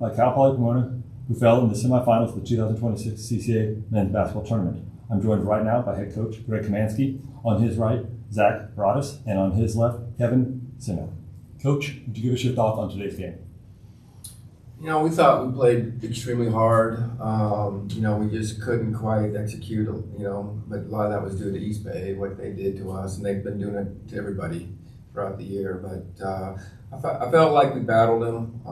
by Cal Poly Pomona, who fell in the semifinals of the 2026 CCAA men's basketball tournament. I'm joined right now by head coach Greg Kamansky. On his right, Zach Broadus, and on his left, Kevin Sinnoh. Coach, would you give us your thoughts on today's game? We thought we played extremely hard. We just couldn't quite execute, but a lot of that was due to East Bay, what they did to us, and they've been doing it to everybody throughout the year. But I felt like we battled them.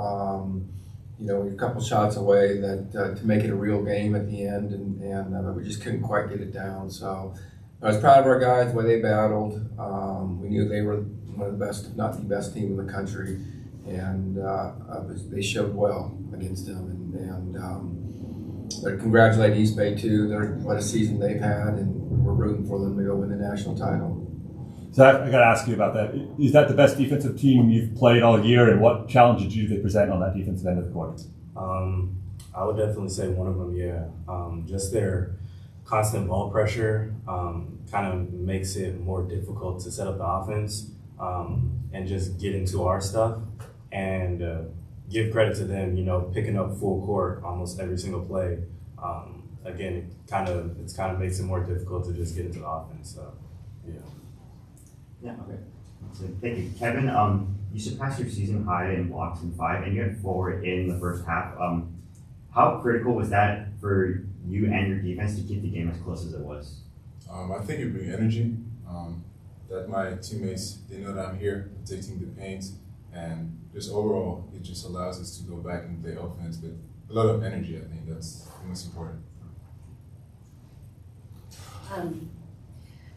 We were a couple shots away to make it a real game at the end, and we just couldn't quite get it down. So I was proud of our guys, the way they battled. We knew they were one of the best, if not the best team in the country. And they showed well against them, but congratulate East Bay too. What a season they've had, and we're rooting for them to go win the national title. So I got to ask you about that. Is that the best defensive team you've played all year, and what challenges do they present on that defensive end of the court? I would definitely say one of them, yeah. Just their constant ball pressure kind of makes it more difficult to set up the offense and just get into our stuff. And give credit to them, picking up full court almost every single play. Again, it kind of makes it more difficult to just get into the offense. So, yeah. Yeah. Okay. So, thank you, Kevin. You surpassed your season high in blocks in 5, and you had 4 in the first half. How critical was that for you and your defense to keep the game as close as it was? I think it brings energy. That my teammates, they know that I'm here, taking the paint. And just overall, it just allows us to go back and play offense with a lot of energy. I think that's the most important.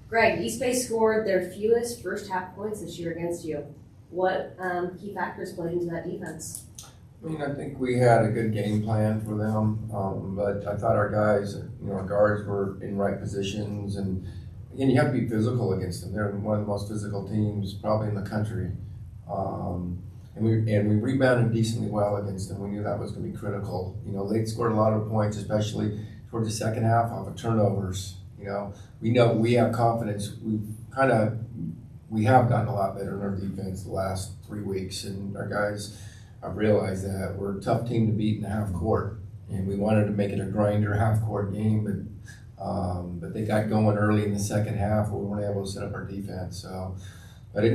Greg, East Bay scored their fewest first half points this year against you. What key factors played into that defense? I think we had a good game plan for them, but I thought our guys, our guards were in right positions, and again, you have to be physical against them. They're one of the most physical teams probably in the country. And we rebounded decently well against them. We knew that was going to be critical. They scored a lot of points, especially towards the second half off of turnovers. We know we have confidence. We have gotten a lot better in our defense the last 3 weeks, and our guys have realized that we're a tough team to beat in the half court. And we wanted to make it a grinder half court game, but they got going early in the second half where we weren't able to set up our defense. So. But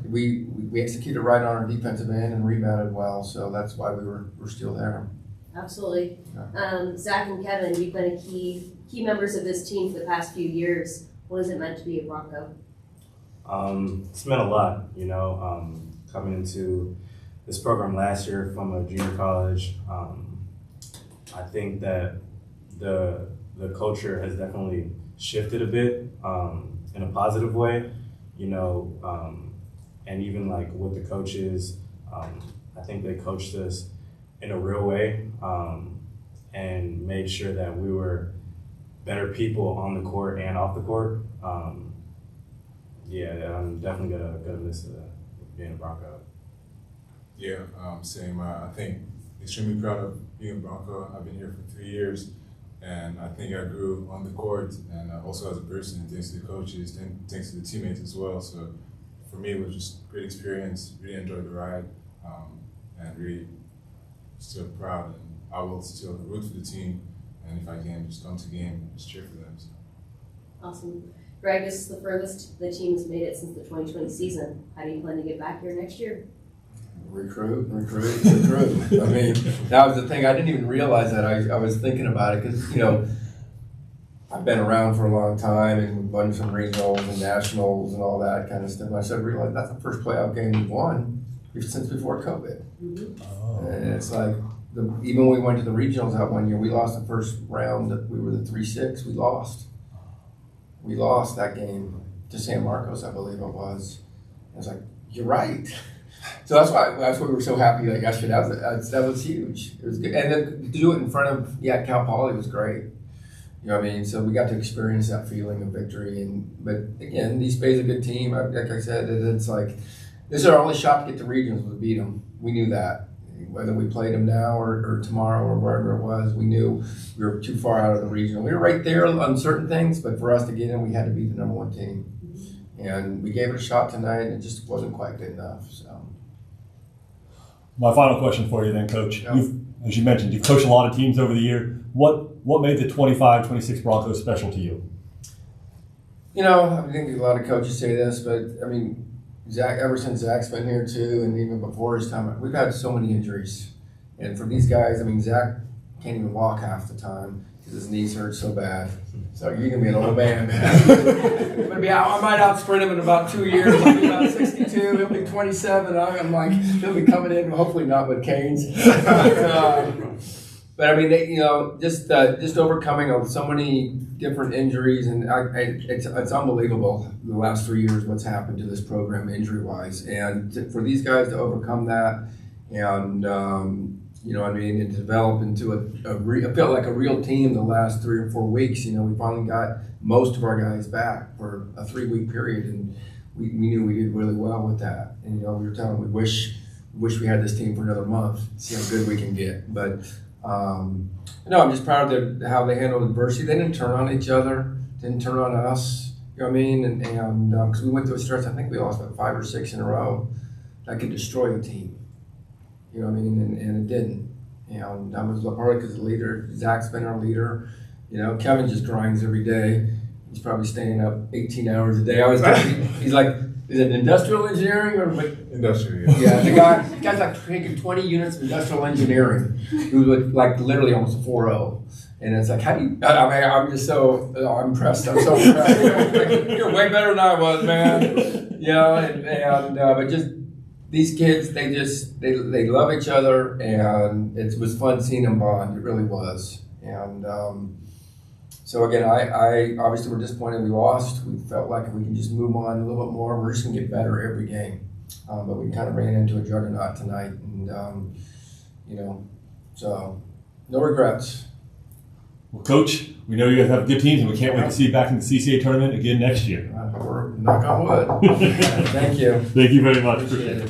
we executed right on our defensive end and rebounded well, so that's why we're still there. Absolutely. Yeah. Zach and Kevin, you've been key members of this team for the past few years. What has it meant to be a Bronco? It's meant a lot, coming into this program last year from a junior college. I think that the culture has definitely shifted a bit in a positive way. And even like with the coaches, I think they coached us in a real way and made sure that we were better people on the court and off the court. I'm definitely gonna miss being a Bronco. Yeah, same. I think extremely proud of being a Bronco. I've been here for 3 years, and I think I grew on the court and also as a person, thanks to the coaches, and thanks to the teammates as well. So for me, it was just a great experience. Really enjoyed the ride, and really still proud. And I will still root for the team, and if I can, just come to the game and just cheer for them. So. Awesome. Greg, this is the furthest the team's made it since the 2020 season. How do you plan to get back here next year? Recruit. I mean, that was the thing. I didn't even realize that. I was thinking about it because, I've been around for a long time and won some regionals and nationals and all that kind of stuff. And I started realizing that's the first playoff game we've won since before COVID. Mm-hmm. Oh. And it's like, even when we went to the regionals that one year, we lost the first round. We were the 3-6. We lost. We lost that game to San Marcos, I believe it was. I was like, you're right. So that's why we were so happy yesterday. That was huge. It was good, and then to do it in front of Cal Poly was great. You know what I mean? So we got to experience that feeling of victory. But again, East Bay's a good team. Like I said, it's like this is our only shot to get to regions was beat them. We knew that. Whether we played them now or tomorrow or wherever it was, we knew we were too far out of the regional. We were right there on certain things, but for us to get in, we had to beat the number one team. And we gave it a shot tonight, and it just wasn't quite good enough. So. My final question for you then, Coach. Yeah. You've as you mentioned, you've coached a lot of teams over the year. What made the 25-26 Broncos special to you? You know, I think a lot of coaches say this, but I mean, Zach, ever since Zach's been here too, and even before his time, we've had so many injuries. And for these guys, I mean, Zach can't even walk half the time because his knees hurt so bad. So you're gonna be an old man, man. I'm gonna be out. I might outsprint him in about 2 years. I'll be about 62. He'll be 27. I'm like, he'll be coming in. Hopefully not with canes. But I mean, you know, just overcoming so many different injuries, and it's unbelievable the last 3 years what's happened to this program injury-wise, and for these guys to overcome that, and you know, I mean, and develop into it felt like a real team the last 3 or 4 weeks. You know, we finally got most of our guys back for a 3-week period, and we knew we did really well with that. And you know, we were telling them we wish we had this team for another month, see how good we can get, but. No, I'm just proud of how they handled adversity. They didn't turn on each other, didn't turn on us. You know what I mean? And because we went through a stretch, I think we lost about 5 or 6 in a row that could destroy a team. You know what I mean? And it didn't. And that was partly because the leader, Zach's been our leader. You know, Kevin just grinds every day. He's probably staying up 18 hours a day. He's like, is it industrial engineering or what? Industrial, Yeah, the guy's like taking 20 units of industrial engineering. He was like literally almost a 4.0. And it's like, how do you, I mean, I'm just so impressed. I'm so impressed. You're way better than I was, man. You know, and but just these kids, they love each other, and it was fun seeing them bond. It really was. And so again, I obviously we're disappointed we lost. We felt like if we can just move on a little bit more, we're just gonna get better every game. But we kind of ran into a juggernaut tonight, and you know, so no regrets. Well, Coach, we know you guys have good teams, and we can't wait to see you back in the CCAA tournament again next year. Knock on wood. Thank you. Thank you very much. Appreciate it.